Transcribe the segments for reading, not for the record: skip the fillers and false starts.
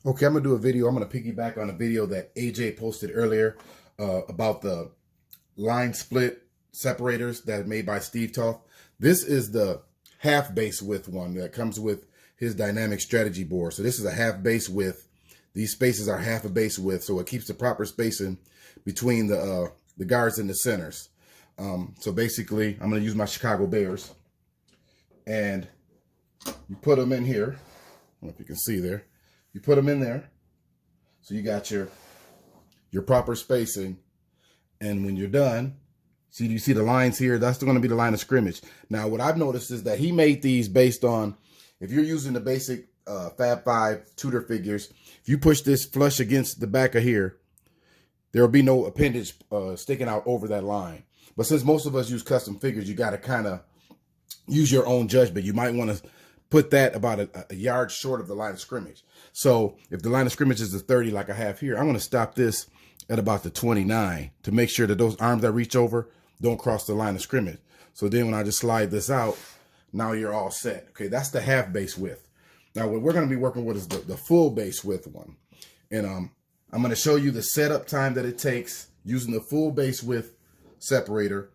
Okay, I'm gonna do a video. I'm gonna piggyback on a video that AJ posted earlier about the line split separators that are made by Steve Toth. This is the half base width one that comes with his dynamic strategy board. So this is a half base width. These spaces are half a base width, so it keeps the proper spacing between the guards and the centers. So basically, I'm gonna use my Chicago Bears, and you put them in here. I don't know if you can see there. You put them in there, so you got your proper spacing. And when you're done, see, you see the lines here? That's going to be the line of scrimmage. Now, what I've noticed is that he made these based on, if you're using the basic Fab 5 Tudor figures, if you push this flush against the back of here, there will be no appendage sticking out over that line. But since most of us use custom figures, you got to kind of use your own judgment. You might want to put that about a yard short of the line of scrimmage. So if the line of scrimmage is the 30 like I have here, I'm going to stop this at about the 29 to make sure that those arms that reach over don't cross the line of scrimmage. So then when I just slide this out, now you're all set. Okay, that's the half base width. Now what we're going to be working with is the full base width one. And I'm going to show you the setup time that it takes using the full base width separator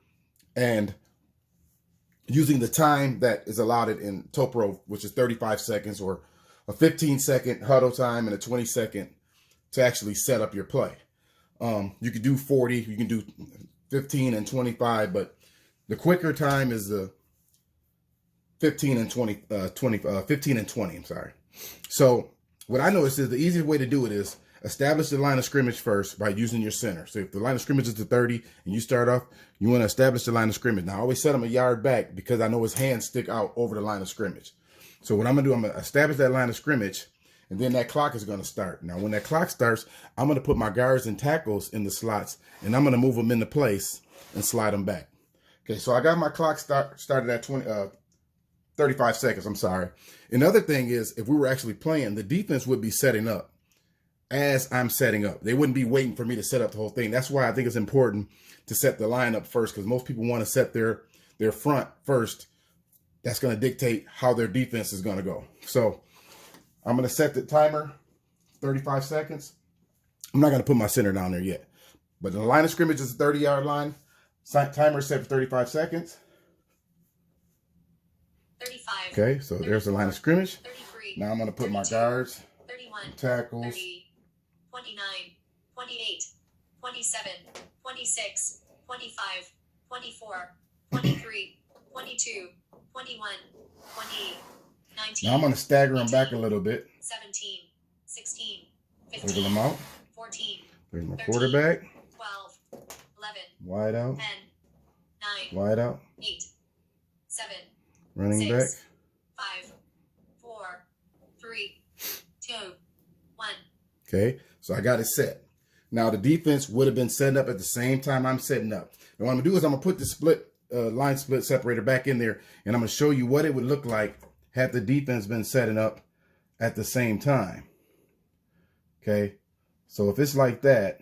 and using the time that is allotted in Topro, which is 35 seconds, or a 15-second huddle time and a 20-second to actually set up your play. You can do 40, you can do 15 and 25, but the quicker time is the 15 and 20, 15 and 20, I'm sorry. So what I noticed is the easiest way to do it is establish the line of scrimmage first by using your center. So if the line of scrimmage is the 30 and you start off, you want to establish the line of scrimmage. Now I always set him a yard back because I know his hands stick out over the line of scrimmage. So what I'm going to do, I'm going to establish that line of scrimmage, and then that clock is going to start. Now when that clock starts, I'm going to put my guards and tackles in the slots, and I'm going to move them into place and slide them back. Okay, so I got my clock started at 35 seconds, I'm sorry. Another thing is, if we were actually playing, the defense would be setting up as I'm setting up. They wouldn't be waiting for me to set up the whole thing. That's why I think it's important to set the line up first, because most people want to set their front first. That's going to dictate how their defense is going to go. So I'm going to set the timer 35 seconds. I'm not going to put my center down there yet, but the line of scrimmage is a 30-yard line. Timer set for 35 seconds. 35. Okay, so 34, there's the line of scrimmage. 33. Now I'm going to put 32, my guards, 31, tackles, 30, 29, 28, 27, 26, 25, 24, 23, 22, 21, 28, 19. Now I'm going to stagger them back a little bit. 17, 16, Wiggle 15, them out. 14, There's my 13, quarterback. 12, 11, Wide out. 10, 9, Wide out. 8, 7, Running 6, back. 5, 4, 3, 2, 1. Okay, so I got it set. Now the defense would have been setting up at the same time I'm setting up. And what I'm gonna do is I'm gonna put the line split separator back in there, and I'm gonna show you what it would look like had the defense been setting up at the same time. Okay, so if it's like that,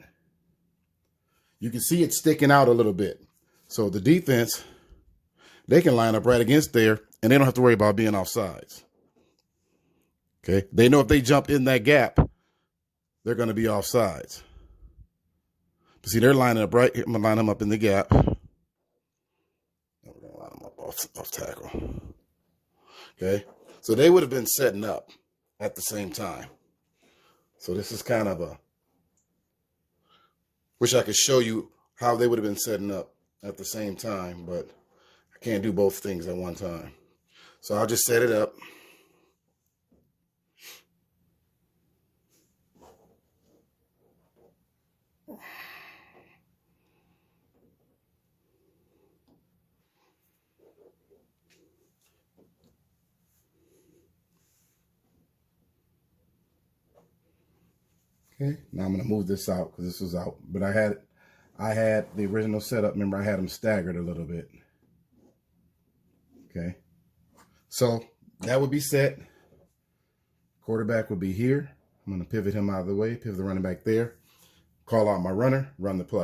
you can see it sticking out a little bit. So the defense, they can line up right against there, and they don't have to worry about being offsides. Okay, they know if they jump in that gap, they're going to be offsides. But see, they're lining up right. I'm going to line them up in the gap. We're going to line them up off tackle. Okay, so they would have been setting up at the same time. So this is kind of a, wish I could show you how they would have been setting up at the same time, but I can't do both things at one time. So I'll just set it up. Okay, now I'm gonna move this out because this was out, but I had the original setup. Remember, I had them staggered a little bit. Okay, so that would be set. Quarterback would be here. I'm gonna pivot him out of the way, pivot the running back there, call out my runner, run the play.